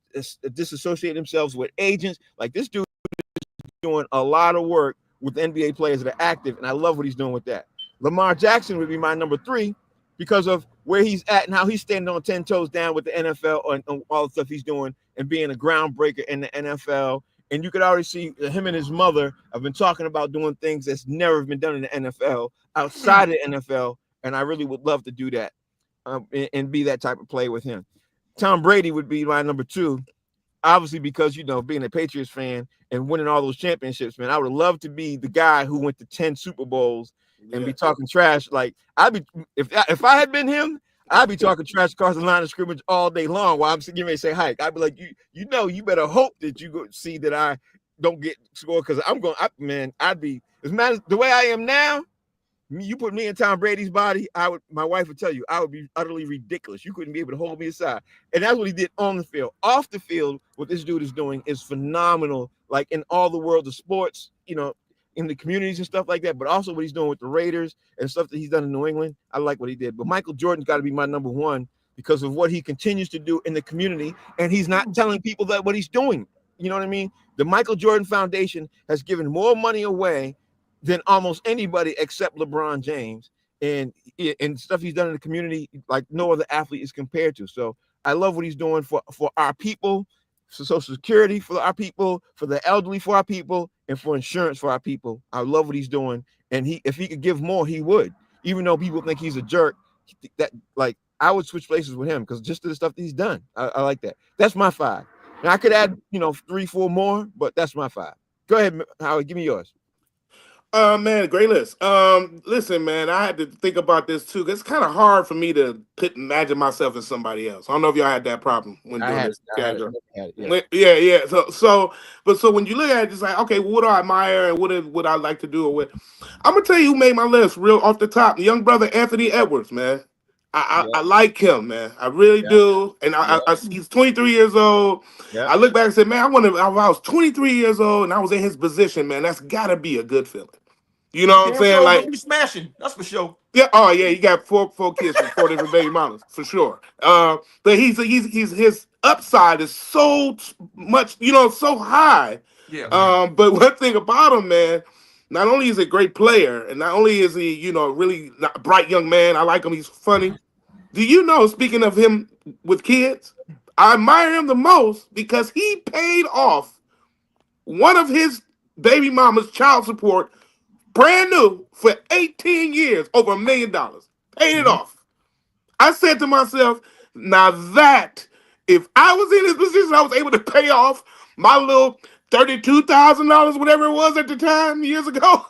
disassociate themselves with agents. Like this dude is doing a lot of work with the NBA players that are active, and I love what he's doing with that. Lamar Jackson would be my number 3 because of where he's at and how he's standing on 10 toes down with the NFL and all the stuff he's doing and being a groundbreaker in the NFL. And you could already see him and his mother have been talking about doing things that's never been done in the NFL outside of the NFL. And I really would love to do that and be that type of player with him. Tom Brady would be my number 2, obviously because, being a Patriots fan and winning all those championships, man, I would love to be the guy who went to 10 Super Bowls and be talking trash. Like if I had been him, I'd be talking trash across the line of scrimmage all day long while I'm getting ready to say hike. I'd be like, you better hope that you go see that I don't get scored because I'd be as mad as the way I am now. You put me in Tom Brady's body, my wife would tell you I would be utterly ridiculous. You couldn't be able to hold me aside. And that's what he did on the field. Off the field, what this dude is doing is phenomenal. Like in all the world of sports, in the communities and stuff like that, but also what he's doing with the Raiders and stuff that he's done in New England. I like what he did. But Michael Jordan's got to be my number 1 because of what he continues to do in the community, and he's not telling people that what he's doing. You know what I mean? The Michael Jordan Foundation has given more money away than almost anybody except LeBron James, and stuff he's done in the community like no other athlete is compared to. So I love what he's doing for our people, for Social Security for our people, for the elderly for our people, and for insurance for our people. I love what he's doing, and if he could give more, he would. Even though people think he's a jerk, I would switch places with him because just the stuff that he's done, I like that. That's my 5. Now I could add 3, 4 more, but that's my 5. Go ahead, Howard, give me yours. Man, great list. Listen, man, I had to think about this too. It's kind of hard for me to imagine myself as somebody else. I don't know if y'all had that problem when doing this. Yeah. So when you look at it, it's like, okay, what do I admire and what I like to do with? I'm gonna tell you who made my list real off the top. The young brother Anthony Edwards, man. I like him, man. I really do. And he's 23 years old. Yeah. I look back and say, man, if I was 23 years old and I was in his position, man, that's gotta be a good feeling. You know what I'm saying? Like he's smashing, that's for sure. Yeah. Oh yeah, he got four kids from 4 different baby mamas for sure. But his upside is so much, so high. Yeah. But one thing about him, man, not only is he a great player, and not only is he, a really bright young man, I like him, he's funny. Do you know, speaking of him with kids, I admire him the most because he paid off one of his baby mama's child support brand new for 18 years, over $1 million. Paid it off. I said to myself, now that, if I was in his position, I was able to pay off my little $32,000, whatever it was at the time, years ago,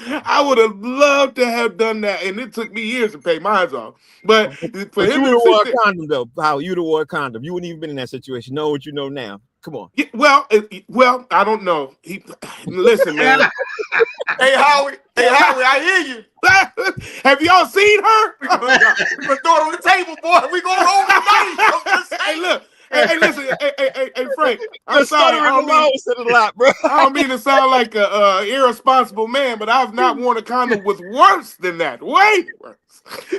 I would have loved to have done that, and it took me years to pay mine off. But for him, you would have wore a condom, though. How you would have wore a condom? You wouldn't even been in that situation. Know what you know now. Come on. Yeah, well, I don't know. Listen, man. Hey Howie, I hear you. Have y'all seen her? We gonna throw it on the table, boy. We going home tonight. I'm just Hey, saying. look. Hey, listen. Hey, Frank. I'm You're sorry. stuttering alone said a lot, bro. I don't mean to sound like a irresponsible man, but I've not worn a condom with worse than that. Way worse.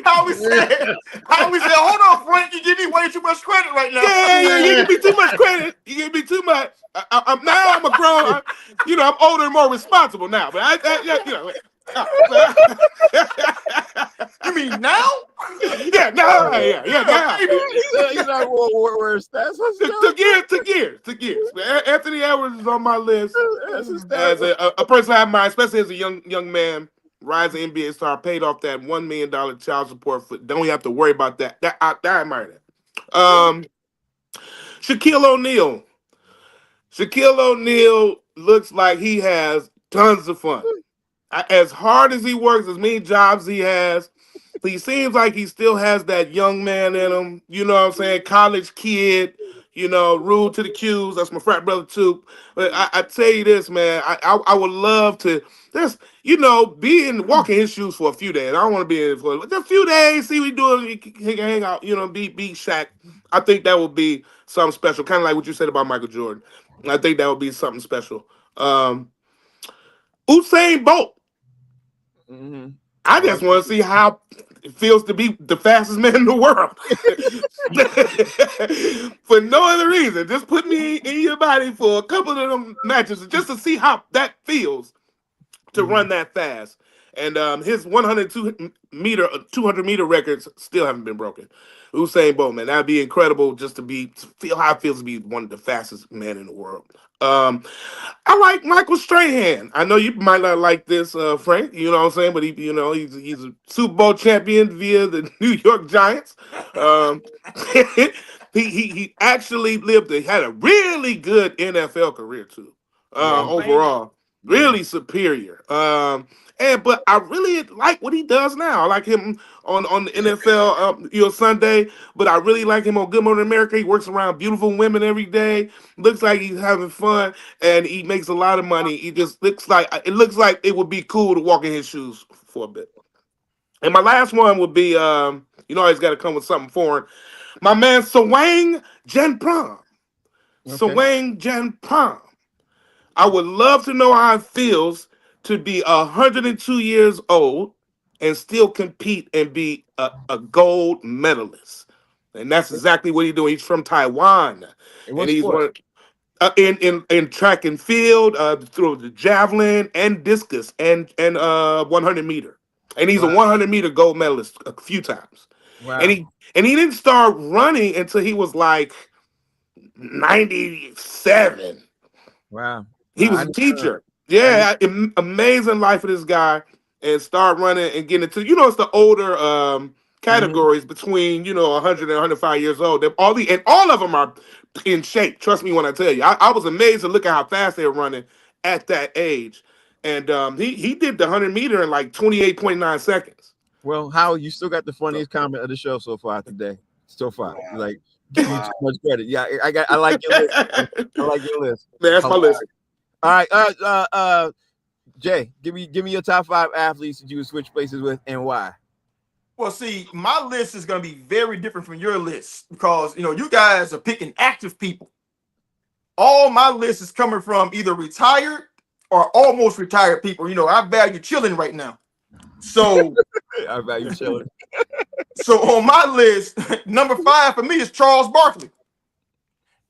Howie said, hold on, Frank, you give me way too much credit right now. Yeah, you give me too much credit. You give me too much. I'm a grown. I'm older and more responsible now. But You mean now? Yeah, now. He's not worse. That's To gears. Anthony Edwards is on my list as a person I have mind, especially as a young man, rising NBA star, paid off that $1 million child support. Don't even have to worry about that. I admire that. Shaquille O'Neal. Shaquille O'Neal looks like he has tons of fun. As hard as he works, as many jobs he has, he seems like he still has that young man in him. You know what I'm saying? College kid, rude to the Qs. That's my frat brother too. But I tell you this, man, I would love to just, be walking his shoes for a few days. I don't want to be in it for a few days, see what he doing, he can hang out, beat Shaq. I think that would be something special, kind of like what you said about Michael Jordan. I think that would be something special. Usain Bolt. Mm-hmm. I just want to see how it feels to be the fastest man in the world. For no other reason. Just put me in your body for a couple of them matches just to see how that feels to run that fast. And his 200 meter records still haven't been broken. Usain Bolt, man, that'd be incredible just to feel how it feels to be one of the fastest men in the world. I like Michael Strahan. I know you might not like this, Frank. You know what I'm saying, but he's a Super Bowl champion via the New York Giants. He actually had a really good NFL career too. Overall, really superior. But I really like what he does now. I like him on the NFL Sunday, but I really like him on Good Morning America. He works around beautiful women every day. Looks like he's having fun, and he makes a lot of money. He just looks like it would be cool to walk in his shoes for a bit. And my last one would be, he's got to come with something foreign. My man Sawang Janpram. Okay. Sawang Janpram. I would love to know how it feels to be 102 years old and still compete and be a gold medalist. And that's exactly what he's doing. He's from Taiwan. And he's in track and field, through the javelin and discus and 100 meter. And he's a 100 meter gold medalist a few times. Wow. And he didn't start running until he was like 97. Wow. He was a teacher. Yeah, amazing life of this guy. And start running and getting into, it's the older categories between, 100 and 105 years old. All of them are in shape. Trust me when I tell you. I was amazed to look at how fast they were running at that age. And he did the 100 meter in like 28.9 seconds. Well, Howard, you still got the funniest comment of the show so far today. So far. Like, give you too much credit. Yeah, I like your list. I like your list. Man, that's my list. All right, Jay, give me your top 5 athletes that you would switch places with and why. Well, see, my list is going to be very different from your list because, you guys are picking active people. All my list is coming from either retired or almost retired people. I value chilling right now. So I value chilling. So on my list, number 5 for me is Charles Barkley.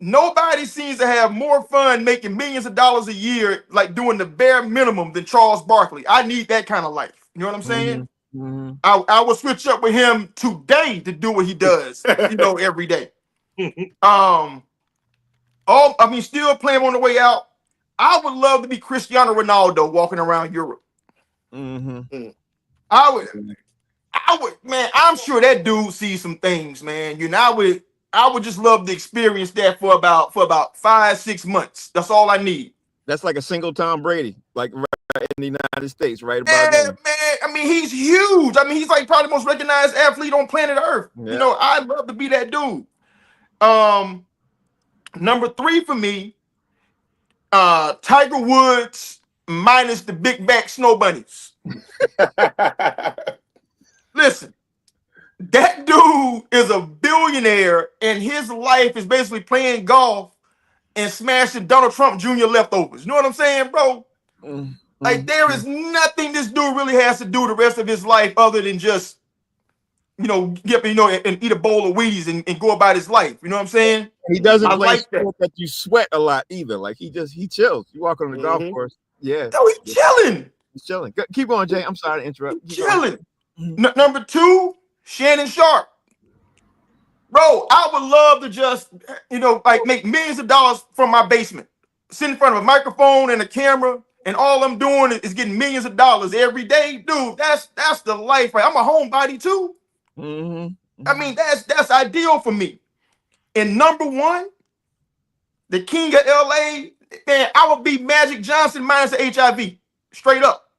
Nobody seems to have more fun making millions of dollars a year, like doing the bare minimum, than Charles Barkley. I need that kind of life. You know what I'm saying? Mm-hmm. I will switch up with him today to do what he does, every day. Still playing on the way out. I would love to be Cristiano Ronaldo walking around Europe. Mm-hmm. I would, man. I'm sure that dude sees some things, man. I would just love to experience that for about 5-6 months. That's all I need. That's like a single Tom Brady, like right in the United States, right about Yeah, there. man. He's huge. He's like probably the most recognized athlete on planet Earth. Yeah. I'd love to be that dude. Number 3 for me, Tiger Woods minus the big back snow bunnies. Listen, that dude is a billionaire, and his life is basically playing golf and smashing Donald Trump Jr. leftovers. You know what I'm saying, bro? Like, there is nothing this dude really has to do the rest of his life other than just, get and eat a bowl of Wheaties and go about his life. You know what I'm saying? He doesn't I play like sport that you sweat a lot either. Like he chills. You walk on the golf Mhm. course. Yeah, No, he's chilling. he's chilling. Keep going, Jay. I'm sorry to interrupt. Keep Chilling. going. Number 2, Shannon Sharp. Bro, I would love to just, like make millions of dollars from my basement. Sit in front of a microphone and a camera, and all I'm doing is getting millions of dollars every day. Dude, that's the life, right? I'm a homebody too. I mean, that's ideal for me. And number 1, the king of LA, man, I would be Magic Johnson minus the HIV. Straight up.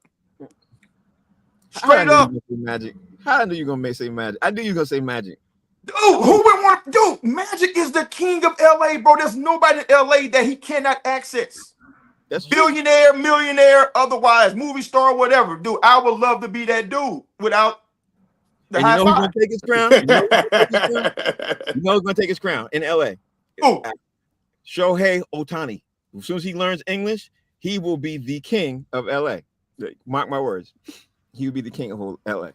Straight up. Magic. How I knew you gonna say Magic? I knew you were gonna say Magic. Dude, who would want to do? Magic is the king of LA, bro. There's nobody in LA that he cannot access. That's true. Billionaire, millionaire, otherwise, movie star, whatever. Dude, I would love to be that dude without the And high you know who's five. gonna take his crown? You know who's gonna take his crown in LA? Who? Shohei Ohtani. As soon as he learns English, he will be the king of LA. Mark my words. He will be the king of whole LA.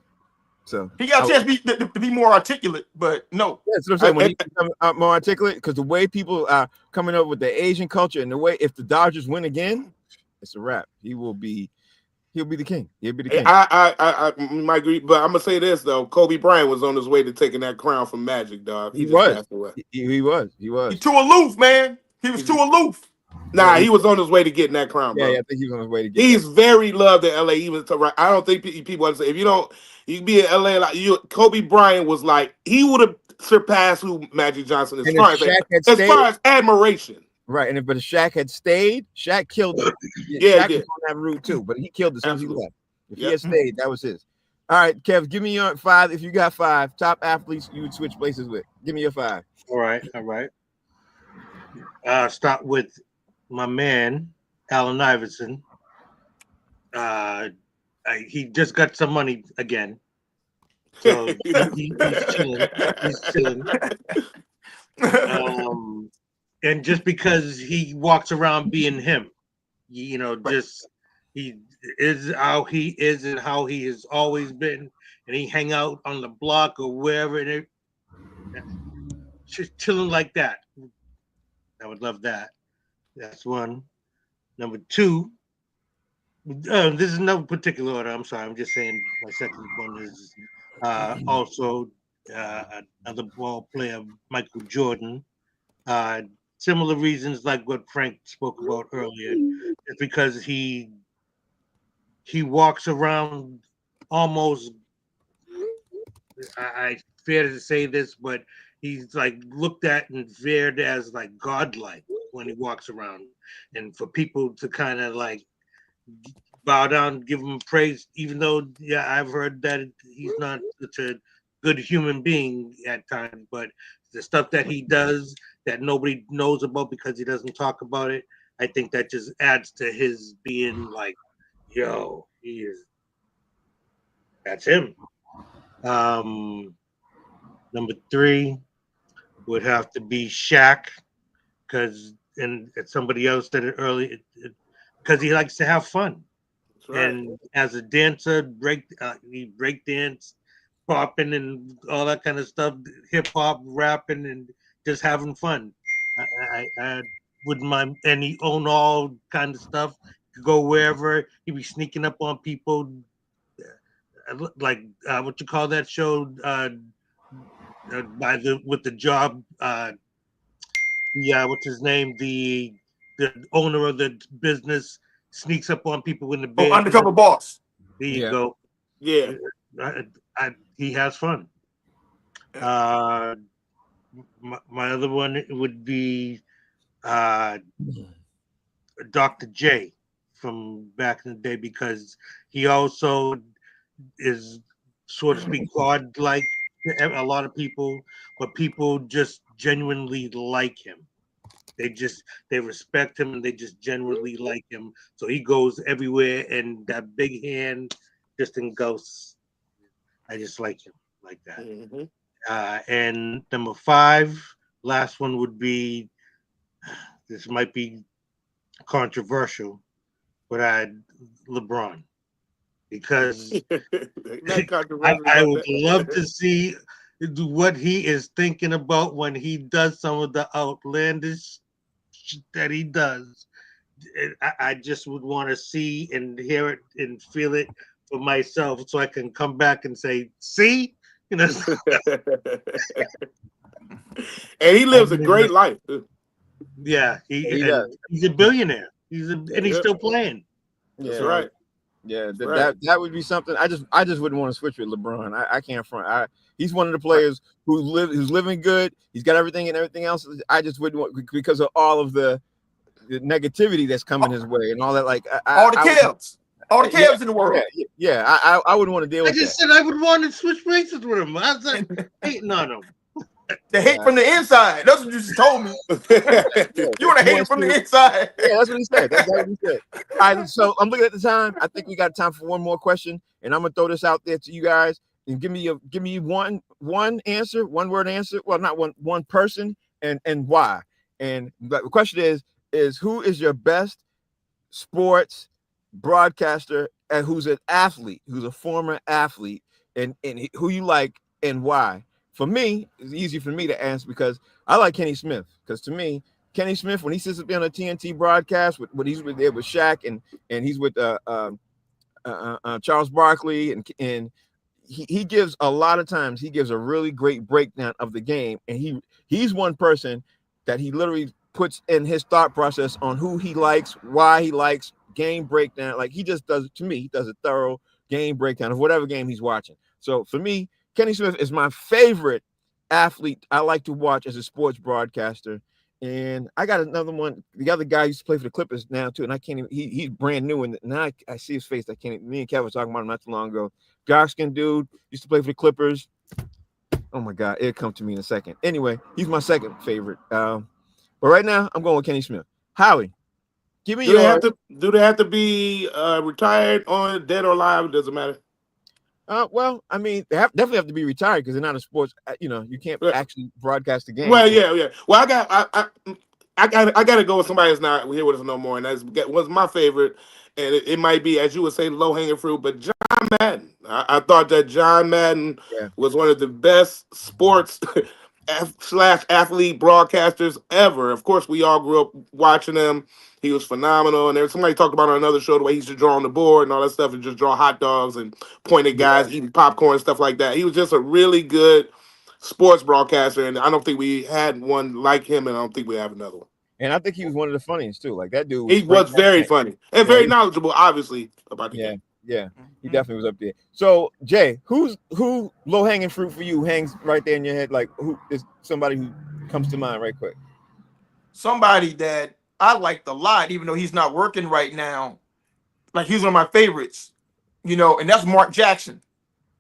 So He got a chance to be more articulate, but no. that's what I'm saying. When he becomes more articulate, because the way people are coming up with the Asian culture and the way if the Dodgers win again, it's a wrap. He'll be the king. He'll be the king. I might agree, but I'm gonna say this though: Kobe Bryant was on his way to taking that crown from Magic, dog. He just was. passed away. He was. He's too aloof, man. He was too aloof. Nah, he was on his way to getting that crown, bro. Yeah, I think he was on his way to get. He's very loved in LA. Even to, I don't think people understand. If you don't, you be in LA like you. Kobe Bryant was like he would have surpassed who Magic Johnson is And far if as, Shaq had as stayed- far as admiration. Right, and if Shaq had stayed, Shaq killed it. Yeah, Shaq he was on that route too, but he killed it as soon as he Absolutely. left. If Yep. he had stayed, that was his. All right, Kev, give me your 5. If you got 5 top athletes you would switch places with, give me your 5. All right. Start with my man, Allen Iverson. He just got some money again. So he's chilling. He's chilling. And just because he walks around being him, just he is how he is and how he has always been, and he hang out on the block or wherever, and just chilling like that. I would love that. That's one. Number 2, this is no particular order. I'm sorry. I'm just saying my second one is also another ball player, Michael Jordan. Similar reasons like what Frank spoke about earlier. It's because he walks around almost, I fear to say this, but he's like looked at and feared as like godlike when he walks around, and for people to kind of like bow down, give him praise, even though I've heard that he's not such a good human being at times, but the stuff that he does that nobody knows about because he doesn't talk about it, I think that just adds to his being like, yo, he is. That's him. Number 3 would have to be Shaq, and somebody else said it earlier, because he likes to have fun. That's right. And as a dancer, he break dance, popping and all that kind of stuff, hip hop, rapping, and just having fun. I wouldn't mind, and he own all kind of stuff. Could go wherever. He'd be sneaking up on people, like what you call that show? With the job. What's his name? The owner of the business sneaks up on people in the bed. Undercover boss. There you go. Yeah. He has fun. My other one would be Dr. J from back in the day, because he also is, so to speak, God-like to a lot of people, but people just genuinely like him. They respect him and they just genuinely like him. So he goes everywhere, and that big hand just engulfs. I just like him like that. Mm-hmm. And number 5, last one would be, this might be controversial, but LeBron, because I would love to see what he is thinking about when he does some of the outlandish shit that he does. I just would want to see and hear it and feel it for myself, so I can come back and say, "See, you know." And he lives a great life. Yeah, He does. He's a billionaire. And he's still playing. That's right. Yeah, right. that would be something. I just wouldn't want to switch with LeBron. I can't front. He's one of the players who's living good. He's got everything and everything else. I just wouldn't want, because of all of the negativity that's coming his way and all that. Like all the cabs in the world. Yeah. I wouldn't want to deal with that. I just said I would want to switch races with him. I was like, hating on him. The hate from the inside. That's what you just told me. You want to hate him from the inside. Yeah, that's what he said. That's what he said. All right, so I'm looking at the time. I think we got time for one more question, and I'm gonna throw this out there to you guys and give me one answer, one word answer. Well, not one person, and why. And the question is who is your best sports broadcaster and who's an athlete, who's a former athlete, and who you like and why? For me, it's easy for me to answer because I like Kenny Smith. Because to me, Kenny Smith, when he sits up there on a TNT broadcast, when he's there with Shaq and he's with Charles Barkley, and he gives a lot of times he gives a really great breakdown of the game, and he's one person that he literally puts in his thought process on who he likes, why he likes, game breakdown. Like he just does, to me, he does a thorough game breakdown of whatever game he's watching. So for me, Kenny Smith is my favorite athlete I like to watch as a sports broadcaster. And I got another one. The other guy used to play for the Clippers now too, and I can't even. He's brand new, and now I see his face. I can't. Me and Kevin were talking about him not too long ago. Dark skinned dude used to play for the Clippers. Oh my God, it'll come to me in a second. Anyway, he's my second favorite. But right now, I'm going with Kenny Smith. Howie, give me Do they have to be retired, on dead or alive? It doesn't matter. Well, I mean, they definitely have to be retired because they're not a sports. You can't actually broadcast the game. Well, yeah. Well, I got to go with somebody that's not here with us no more, and that was my favorite. And it might be, as you would say, low hanging fruit, but John Madden. I thought that John Madden was one of the best sports / athlete broadcasters ever. Of course, we all grew up watching him. He was phenomenal. And there somebody talked about on another show the way he used to draw on the board and all that stuff and just draw hot dogs and point at guys eating popcorn and stuff like that. He was just a really good sports broadcaster. And I don't think we had one like him, and I don't think we have another one. And I think he was one of the funniest too. Like that dude. He was very funny and very knowledgeable, obviously, about the game. Yeah. He definitely was up there. So Jay, who low hanging fruit for you hangs right there in your head? Like who is somebody who comes to mind right quick? Somebody that I liked a lot, even though he's not working right now. Like he's one of my favorites, and that's Mark Jackson.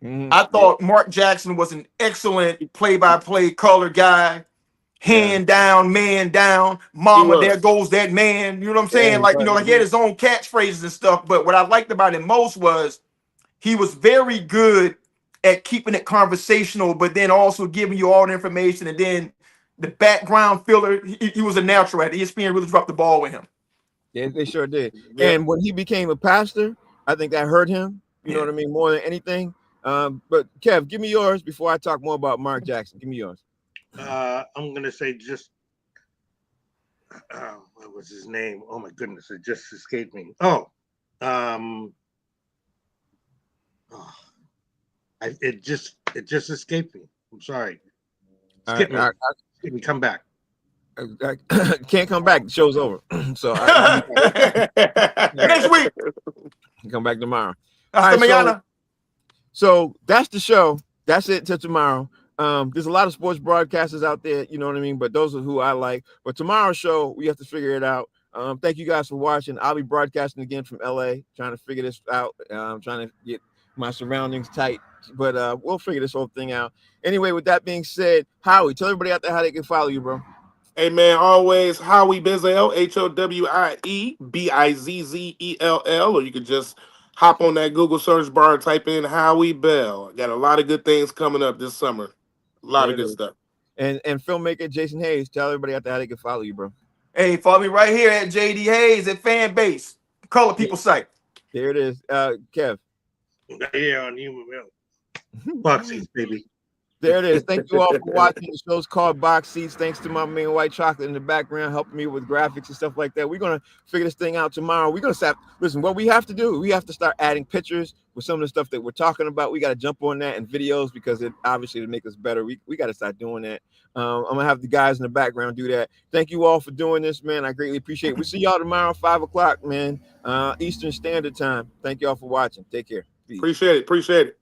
Mm-hmm. I thought Mark Jackson was an excellent play-by-play color guy. Hand down, man down, mama, there goes that man. You know what I'm saying? Like he had his own catchphrases and stuff. But what I liked about him most was he was very good at keeping it conversational, but then also giving you all the information. And then the background filler, he was a natural at it. ESPN really dropped the ball with him. Yeah, they sure did. Yeah. And when he became a pastor, I think that hurt him. You know what I mean? More than anything. But Kev, give me yours before I talk more about Mark Jackson. Give me yours. I'm gonna say just what was his name? Oh my goodness, it just escaped me. It just escaped me. I'm sorry. Skip me. Come back. I can't come back. The show's over. So next week. Come back tomorrow. So that's the show. That's it till tomorrow. There's a lot of sports broadcasters out there, you know what I mean? But those are who I like. But tomorrow's show, we have to figure it out. Thank you guys for watching. I'll be broadcasting again from LA, trying to figure this out. Trying to get my surroundings tight. But we'll figure this whole thing out. Anyway, with that being said, Howie, tell everybody out there how they can follow you, bro. Hey man, always Howie Bizzell, HOWIEBIZZELL, or you could just hop on that Google search bar and type in Howie Bell. Got a lot of good things coming up this summer. A lot There of it good is. stuff. And filmmaker Jason Hayes, tell everybody out there how they can follow you, bro. Hey, follow me right here at JD Hayes at Fanbase, Color People site. There it is. Kev. Yeah, on Human Milk. Box seats, baby. There it is. Thank you all for watching. The show's called Box Seats. Thanks to my man White Chocolate in the background helping me with graphics and stuff like that. We're going to figure this thing out tomorrow. We're going to start. Listen, what we have to do, we have to start adding pictures with some of the stuff that we're talking about. We got to jump on that and videos because it obviously to make us better. We got to start doing that. I'm going to have the guys in the background do that. Thank you all for doing this, man. I greatly appreciate it. We'll see y'all tomorrow, 5 o'clock, man, Eastern Standard Time. Thank you all for watching. Take care. Peace. Appreciate it.